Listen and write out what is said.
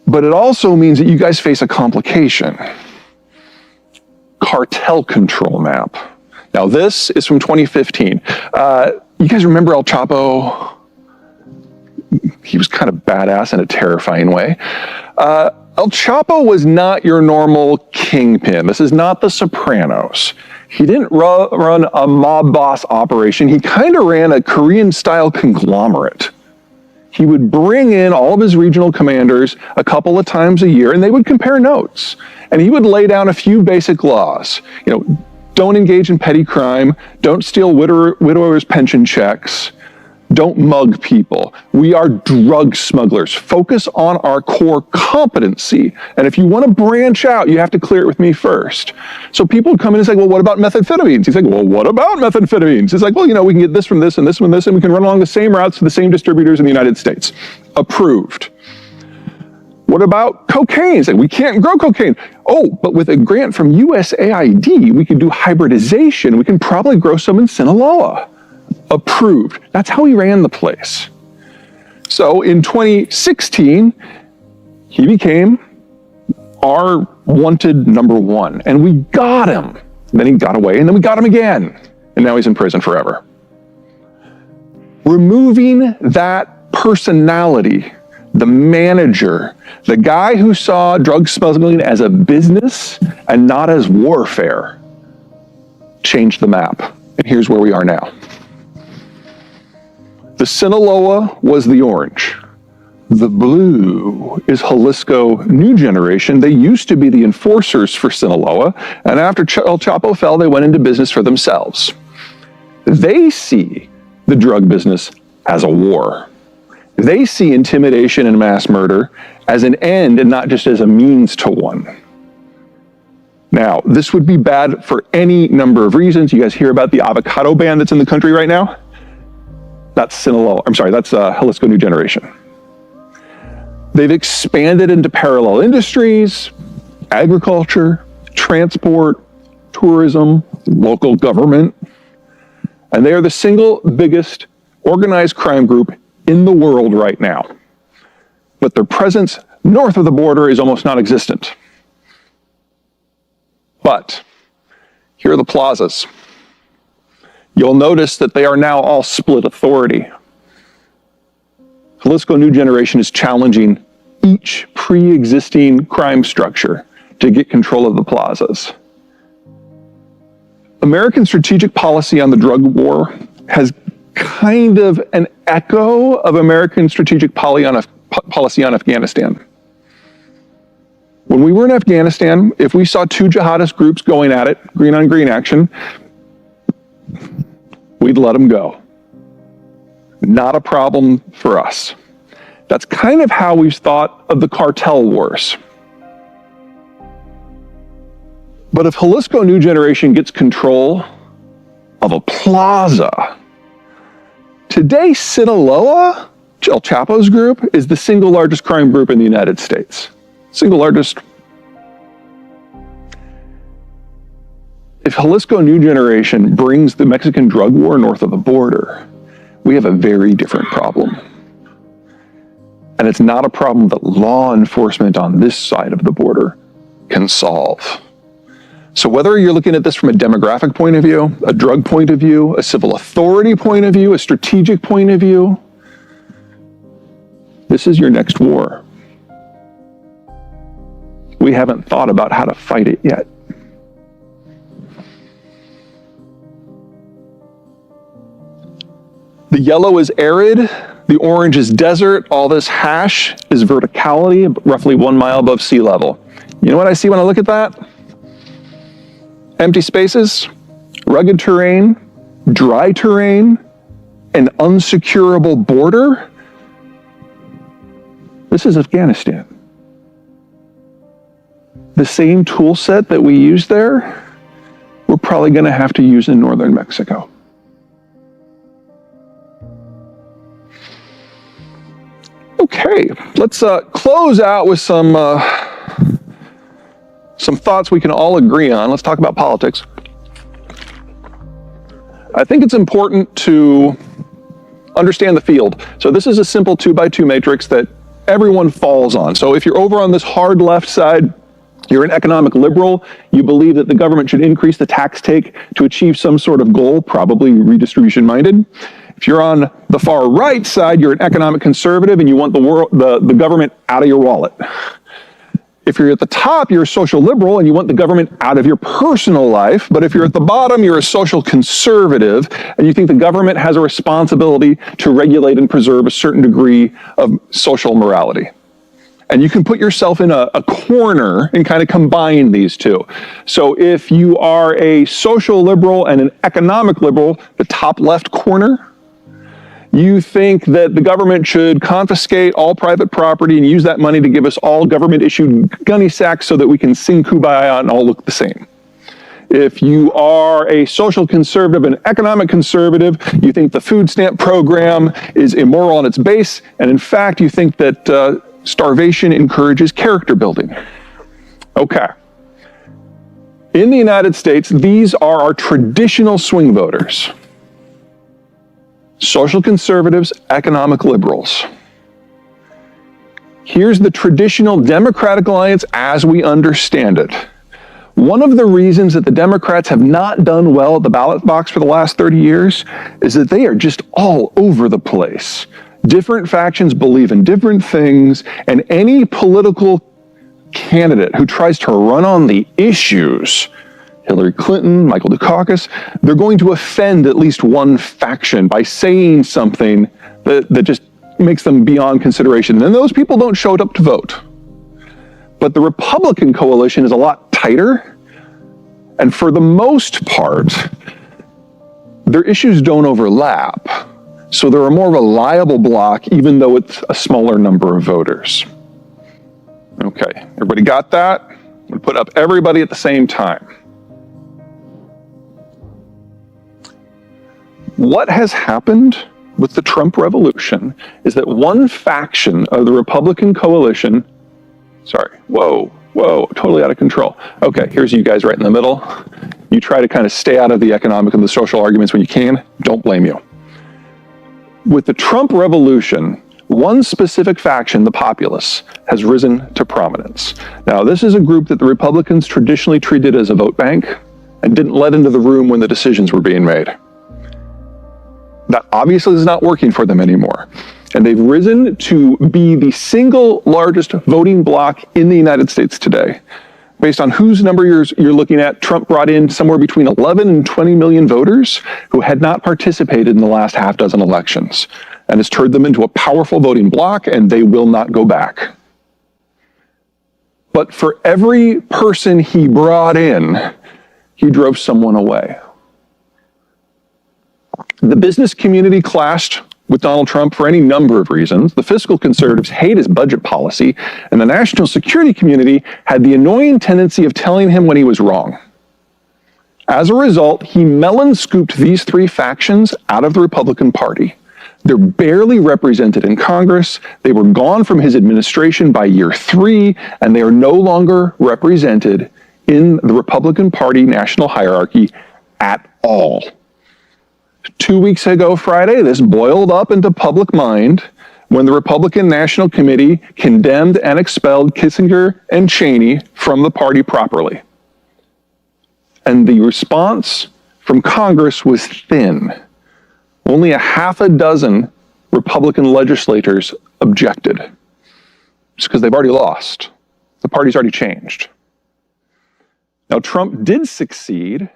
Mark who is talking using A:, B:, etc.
A: But it also means that you guys face a complication. Cartel control map. Now this is from 2015. You guys remember El Chapo? He was kind of badass in a terrifying way. El Chapo was not your normal kingpin. This is not The Sopranos. He didn't run a mob boss operation. He kind of ran a Korean-style conglomerate. He would bring in all of his regional commanders a couple of times a year, and they would compare notes. And he would lay down a few basic laws. You know, don't engage in petty crime, don't steal widowers' pension checks, don't mug people. We are drug smugglers. Focus on our core competency. And if you want to branch out, you have to clear it with me first. So people would come in and say, well, what about methamphetamines? He's like, well, what about methamphetamines? He's like, well, you know, we can get this from this and this from this, and we can run along the same routes to the same distributors in the United States. Approved. What about cocaine? He's like, we can't grow cocaine. Oh, but with a grant from USAID, we can do hybridization. We can probably grow some in Sinaloa. Approved. That's how he ran the place. So in 2016, he became our wanted #1, and we got him. And then he got away, and then we got him again, and now he's in prison forever. Removing that personality, the manager, the guy who saw drug smuggling as a business and not as warfare, changed the map. And here's where we are now. The Sinaloa was the orange. The blue is Jalisco New Generation. They used to be the enforcers for Sinaloa, and after El Chapo fell, they went into business for themselves. They see the drug business as a war. They see intimidation and mass murder as an end and not just as a means to one. Now, this would be bad for any number of reasons. You guys hear about the avocado ban that's in the country right now? That's Sinaloa, that's Jalisco New Generation. They've expanded into parallel industries, agriculture, transport, tourism, local government, and they are the single biggest organized crime group in the world right now. But their presence north of the border is almost non-existent. But here are the plazas. You'll notice that they are now all split authority. Jalisco New Generation is challenging each pre-existing crime structure to get control of the plazas. American strategic policy on the drug war has kind of an echo of American strategic policy on Afghanistan. When we were in Afghanistan, if we saw two jihadist groups going at it, green on green action, we'd let them go. Not a problem for us. That's kind of how we've thought of the cartel wars. But if Jalisco New Generation gets control of a plaza, today Sinaloa, El Chapo's group, is the single largest crime group in the United States. Single largest. If Jalisco New Generation brings the Mexican drug war north of the border, we have a very different problem. And it's not a problem that law enforcement on this side of the border can solve. So whether you're looking at this from a demographic point of view, a drug point of view, a civil authority point of view, a strategic point of view, this is your next war. We haven't thought about how to fight it yet. The yellow is arid, the orange is desert, all this hash is verticality, roughly 1 mile above sea level. You know what I see when I look at that? Empty spaces, rugged terrain, dry terrain, an unsecurable border. This is Afghanistan. The same tool set that we use there, we're probably going to have to use in northern Mexico. Okay, let's close out with some thoughts we can all agree on. Let's talk about politics. I think it's important to understand the field. So this is a simple 2x2 matrix that everyone falls on. So if you're over on this hard left side, you're an economic liberal. You believe that the government should increase the tax take to achieve some sort of goal, probably redistribution minded. If you're on the far right side, you're an economic conservative and you want the government out of your wallet. If you're at the top, you're a social liberal and you want the government out of your personal life. But if you're at the bottom, you're a social conservative and you think the government has a responsibility to regulate and preserve a certain degree of social morality. And you can put yourself in a corner and kind of combine these two. So if you are a social liberal and an economic liberal, the top left corner, you think that the government should confiscate all private property and use that money to give us all government-issued gunny sacks so that we can sing Kumbaya and all look the same. If you are a social conservative and economic conservative, you think the food stamp program is immoral on its base, and in fact, you think that starvation encourages character building. Okay. In the United States, these are our traditional swing voters. Social conservatives, economic liberals. Here's the traditional Democratic Alliance as we understand it. One of the reasons that the Democrats have not done well at the ballot box for the last 30 years is that they are just all over the place. Different factions believe in different things, and any political candidate who tries to run on the issues, Hillary Clinton, Michael Dukakis, they're going to offend at least one faction by saying something that just makes them beyond consideration. And those people don't show up to vote. But the Republican coalition is a lot tighter, and for the most part, their issues don't overlap. So they're a more reliable bloc, even though it's a smaller number of voters. Okay, everybody got that? I'm gonna put up everybody at the same time. What has happened with the Trump revolution is that one faction of the Republican coalition, whoa, totally out of control. Okay, here's you guys right in the middle. You try to kind of stay out of the economic and the social arguments when you can. Don't blame you. With the Trump revolution, one specific faction, the populists, has risen to prominence. Now, this is a group that the Republicans traditionally treated as a vote bank and didn't let into the room when the decisions were being made. That obviously is not working for them anymore. And they've risen to be the single largest voting bloc in the United States today. Based on whose number you're looking at, Trump brought in somewhere between 11 and 20 million voters who had not participated in the last half dozen elections, and has turned them into a powerful voting bloc, and they will not go back. But for every person he brought in, he drove someone away. The business community clashed with Donald Trump for any number of reasons. The fiscal conservatives hate his budget policy, and the national security community had the annoying tendency of telling him when he was wrong. As a result, he melon-scooped these three factions out of the Republican Party. They're barely represented in Congress, they were gone from his administration by year 3, and they are no longer represented in the Republican Party national hierarchy at all. 2 weeks ago Friday, this boiled up into public mind when the Republican National Committee condemned and expelled Kissinger and Cheney from the party properly. And the response from Congress was thin. Only a half a dozen Republican legislators objected. It's because they've already lost. The party's already changed. Now, Trump did succeed